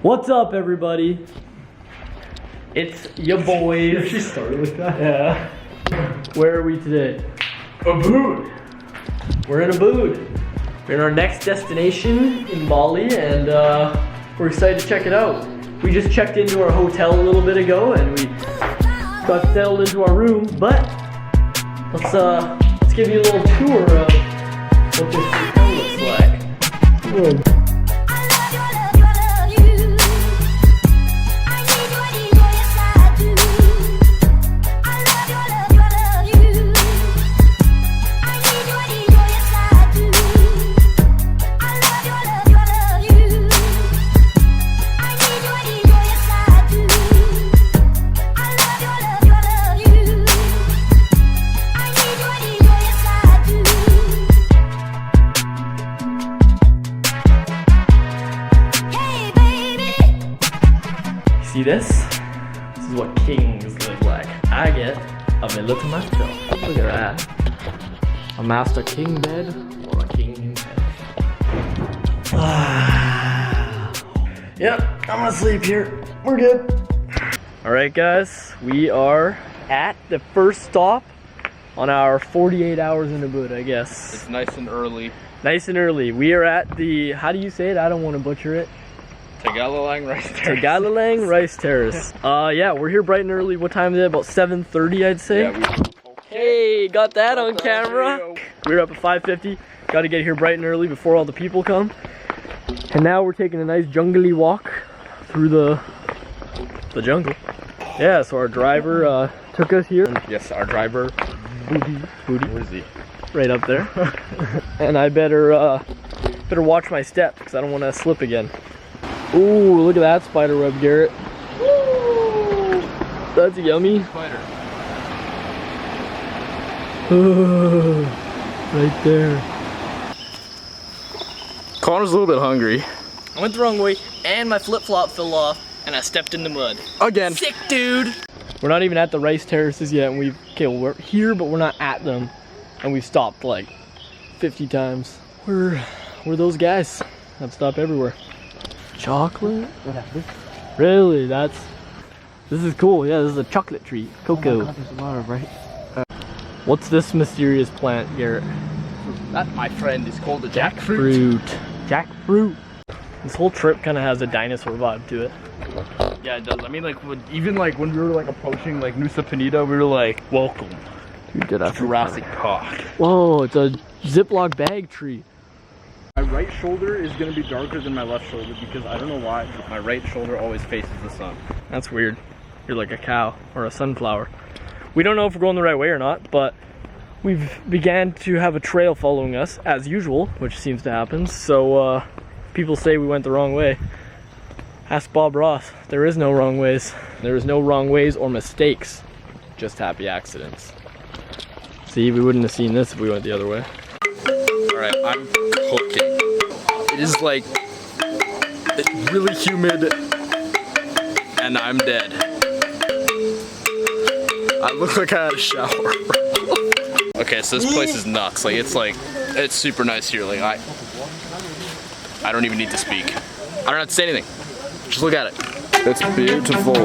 What's up, everybody? It's your boys. She started with that? Yeah. Where are we today? Abood. We're in Abood. We're in our next destination in Bali, and we're excited to check it out. We just checked into our hotel a little bit ago, and we got settled into our room. But let's give you a little tour of what this hotel looks like. See this? This is what kings live like. I get a villa to myself. Look at that. A master king bed or a king in bed. Yep, I'm gonna sleep here. We're good. Alright guys, we are at the first stop on our 48 hours in Ubud, I guess. It's nice and early. Nice and early. We are at the, how do you say it? I don't want to butcher it. Tagalalang Rice Terrace. Tagalalang Rice Terrace. Yeah, we're here bright and early. What time is it? About 7:30, I'd say. Yeah, hey, got that on camera. We were up at 5:50. Got to get here bright and early before all the people come. And now we're taking a nice jungly walk through the jungle. Yeah, so our driver took us here. Yes, our driver. Booty. Where is he? Right up there. And I better watch my step because I don't want to slip again. Ooh, look at that spider web, Garrett. Woo! That's yummy. Spider. Right there. Connor's a little bit hungry. I went the wrong way and my flip-flop fell off and I stepped in the mud. Again. Sick, dude. We're not even at the rice terraces yet, and we're here, but we're not at them. And we've stopped like 50 times. We're those guys that stop everywhere. Chocolate? Really? This is cool. Yeah, this is a chocolate tree. Cocoa. Oh my God, there's a lot of right. What's this mysterious plant, Garrett? That, my friend, is called a jackfruit. Jackfruit. This whole trip kind of has a dinosaur vibe to it. Yeah, it does. I mean, like, even like when we were like approaching like Nusa Penida, we were like, "Welcome to Jurassic Park." Whoa, it's a Ziploc bag tree. My right shoulder is going to be darker than my left shoulder because I don't know why, but my right shoulder always faces the sun. That's weird. You're like a cow or a sunflower. We don't know if we're going the right way or not, but we've began to have a trail following us as usual, which seems to happen. So people say we went the wrong way. Ask Bob Ross. There is no wrong ways. There is no wrong ways or mistakes, just happy accidents. See, we wouldn't have seen this if we went the other way. Alright, I'm cooking. It is like really humid and I'm dead. I look like I had a shower. Okay, so this place is nuts. It's super nice here. Like I don't even need to speak. I don't have to say anything. Just look at it. It's beautiful.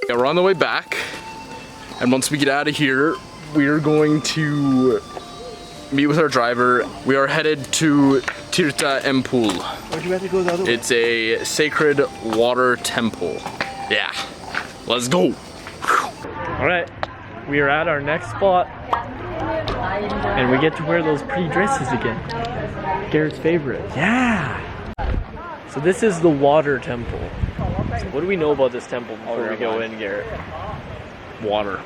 Yeah, we're on the way back, and once we get out of here, we are going to meet with our driver. We are headed to Tirta Empul. It's a sacred water temple. Yeah, let's go. All right, we are at our next spot, and we get to wear those pretty dresses again. Garrett's favorite. Yeah. So this is the water temple. So what do we know about this temple before we go in, Garrett? Water.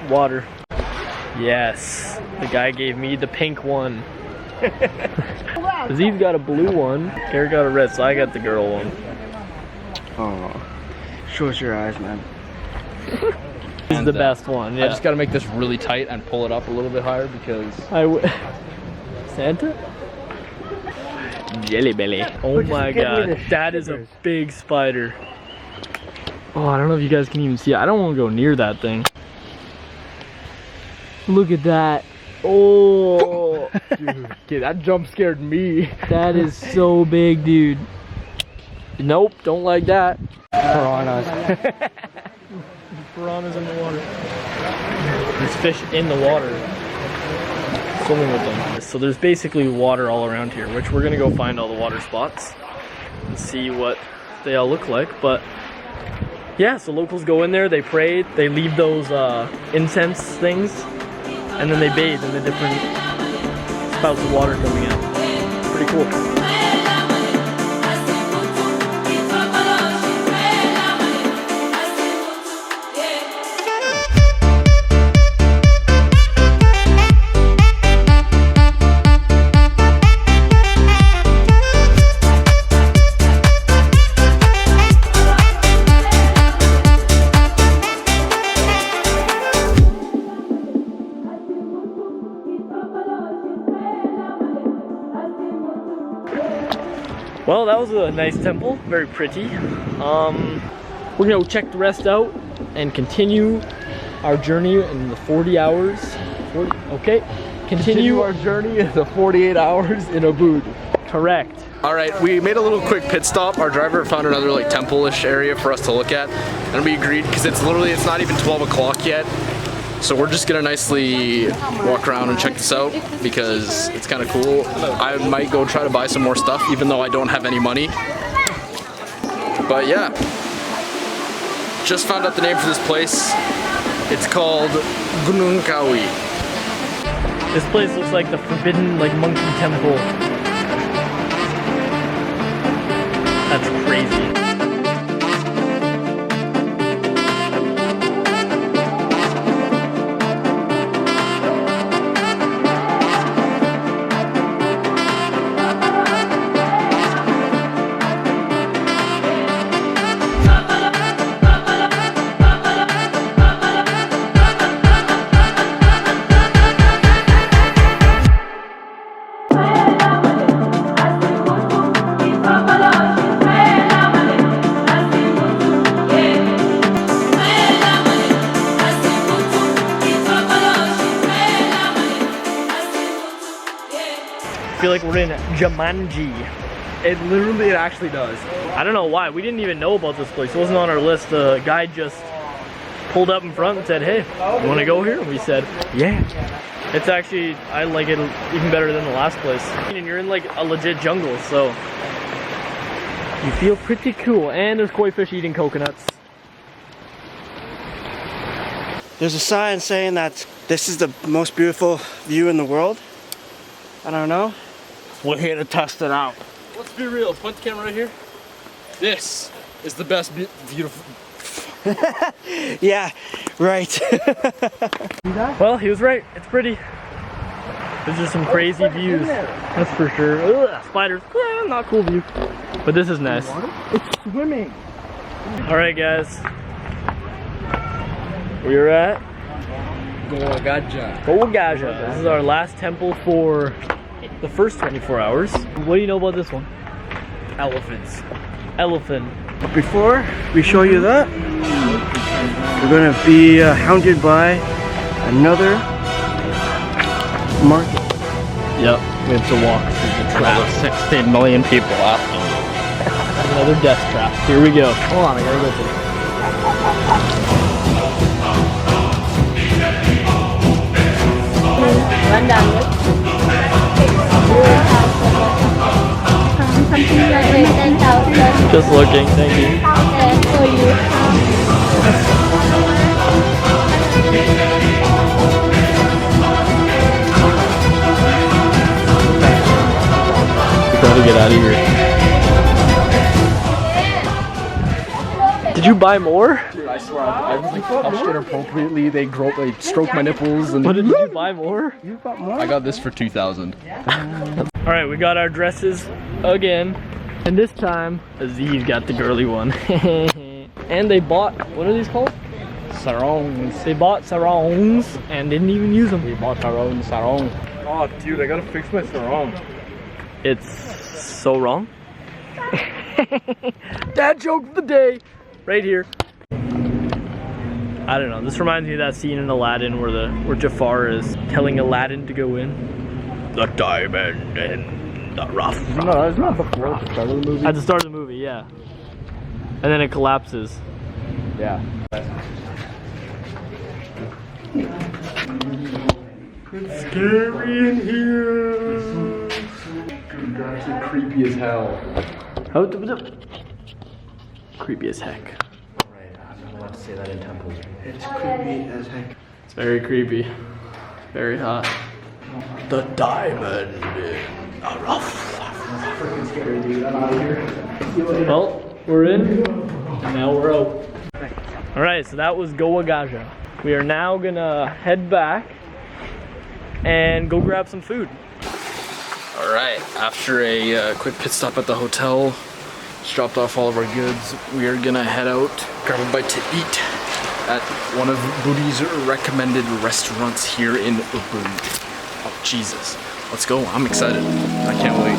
Water. Yes. The guy gave me the pink one. Zee's got a blue one. Garrett got a red, so I got the girl one. Oh. Shows your eyes, man. This is the best one, yeah. I just gotta make this really tight and pull it up a little bit higher because... Santa? Jelly belly. Oh my god, that is a big spider. Oh, I don't know if you guys can even see it. I don't want to go near that thing. Look at that. Oh. Dude, okay, that jump scared me. That is so big, dude. Nope, don't like that. Piranhas. Piranhas in the water. There's fish in the water. Swimming with them. So there's basically water all around here, which we're gonna go find all the water spots and see what they all look like. But yeah, so locals go in there, they pray, they leave those incense things, and then they bathe in the different spouts of water coming out. Pretty cool. Well, that was a nice temple, very pretty. We're gonna check the rest out and continue our journey in the 40 hours. 40, okay, continue our journey in the 48 hours in a boot. Correct. All right, we made a little quick pit stop. Our driver found another like temple-ish area for us to look at, and we agreed because it's not even 12 o'clock yet. So we're just gonna nicely walk around and check this out because it's kind of cool. I might go try to buy some more stuff even though I don't have any money. But yeah, just found out the name for this place. It's called Gunung Kawi. This place looks like the forbidden monkey temple. That's crazy. I feel like we're in Jumanji. It actually does. I don't know why. We didn't even know about this place. It wasn't on our list. The guy just pulled up in front and said, hey, you want to go here? And we said, yeah. It's actually, I like it even better than the last place. And you're in like a legit jungle, so you feel pretty cool. And there's koi fish eating coconuts. There's a sign saying that this is the most beautiful view in the world. I don't know. We're here to test it out. Let's be real. Point the camera right here. This is the best beautiful. Yeah, right. Well, he was right. It's pretty. There's just some crazy views. That's for sure. Ugh, spiders. Not cool view. But this is nice. It's swimming. All right, guys. We're at Gogaja. This is our last temple for the first 24 hours. What do you know about this one? Elephants. Elephant. But before we show you that, we're going to be hounded by another market. Yep, we have to walk through the trap. 16 million people after. Another death trap. Here we go. Hold on, I gotta go through. Just looking, thank you. to get out of here. Did you buy more? Dude, I swear, I was like touched inappropriately. They stroked my nipples and. But did you buy more? You got more? I got this for 2,000. All right, we got our dresses again, and this time Aziz got the girly one. And they bought, what are these called? Sarongs. They bought sarongs and didn't even use them. We bought our own sarong. Oh, dude, I gotta fix my sarong. It's so wrong. Dad joke of the day, right here. I don't know. This reminds me of that scene in Aladdin where Jafar is telling Aladdin to go in. The diamond and the rough. No, that's not before the start of the movie. At the start of the movie, yeah. And then it collapses. Yeah. It's scary in here. Dude, you're actually creepy as hell. Creepy as heck. Right, I'm not allowed to say that in temple. It's creepy as heck. It's very creepy. Very hot. The diamond in the rough. Freaking scary, dude. I'm out of here. Well, we're in, and now we're out. Alright, so that was Goa Gaja. We are now gonna head back and go grab some food. Alright, after a quick pit stop at the hotel, just dropped off all of our goods, we are gonna head out, grab a bite to eat at one of Booty's recommended restaurants here in Ubud. Oh, Jesus. Let's go. I'm excited. I can't wait.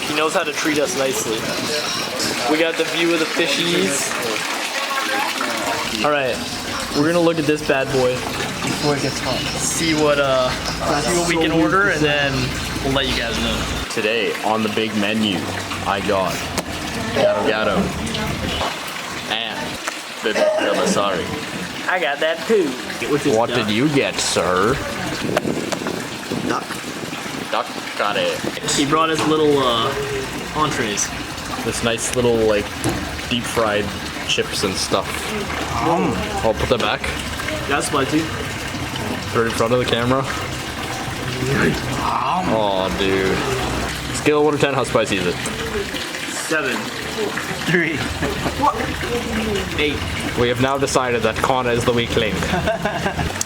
He knows how to treat us nicely. We got the view of the fishies. Alright, we're gonna look at this bad boy. Before it gets hot. See what we can order, and then we'll let you guys know. Today on the big menu, I got Gato and Bibit Masari. I got that too. What did you get, sir? Duck. Duck got it. He brought us little entrees. This nice little like deep fried chips and stuff. I'll put that back. That's spicy. Right in front of the camera. Oh, dude. Scale of 1 to 10, how spicy is it? 7. 3. 8. We have now decided that Kana is the weak link.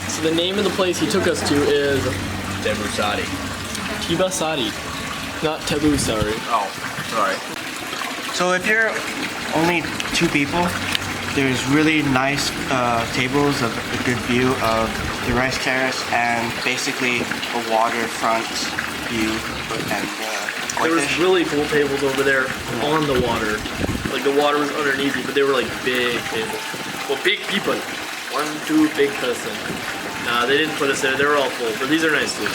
So the name of the place he took us to is Debusati. Tibasari, not Taboo, sorry. Oh, sorry. So if you're only 2 people, there's really nice tables of a good view of the rice terrace and basically a waterfront view and There was fish. really cool tables over there on the water. Like the water was underneath you, but they were like big tables. Well, big people. 1, 2 big person. Nah, they didn't put us there. They were all full, but these are nice too.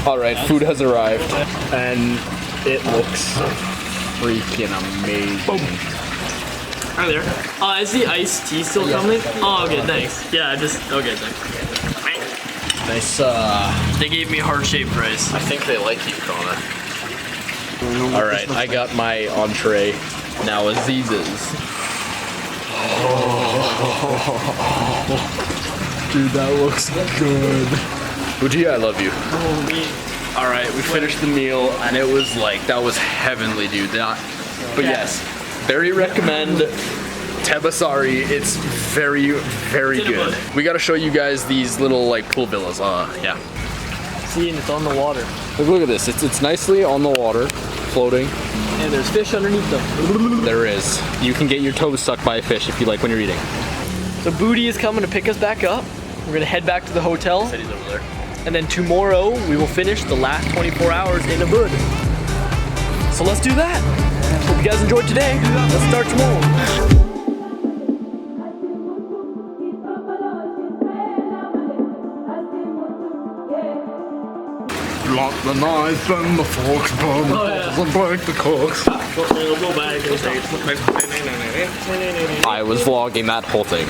All right, food has arrived, and it looks freaking amazing. Boom. Hi there. Is the iced tea still coming? Oh, okay, thanks. Yeah, okay, thanks. Nice. They gave me heart-shaped rice. I think they like you, Connor. All right, I got my entree. Now Aziz's. Dude, that looks good. Uji, I love you. All right, we finished the meal, and it was like, that was heavenly, dude. But yes, very recommend Tebasari. It's very, very good. We gotta show you guys these little like pool villas. Yeah. See, and it's on the water. Look at this. It's nicely on the water, floating. And there's fish underneath them. There is. You can get your toes sucked by a fish if you like when you're eating. So Booty is coming to pick us back up. We're gonna head back to the hotel. Said he's over there. And then tomorrow we will finish the last 24 hours in Ubud. So let's do that. Hope you guys enjoyed today. Let's start tomorrow. Lock the knife and the forks, burn the balls and break the corks. I was vlogging that whole thing.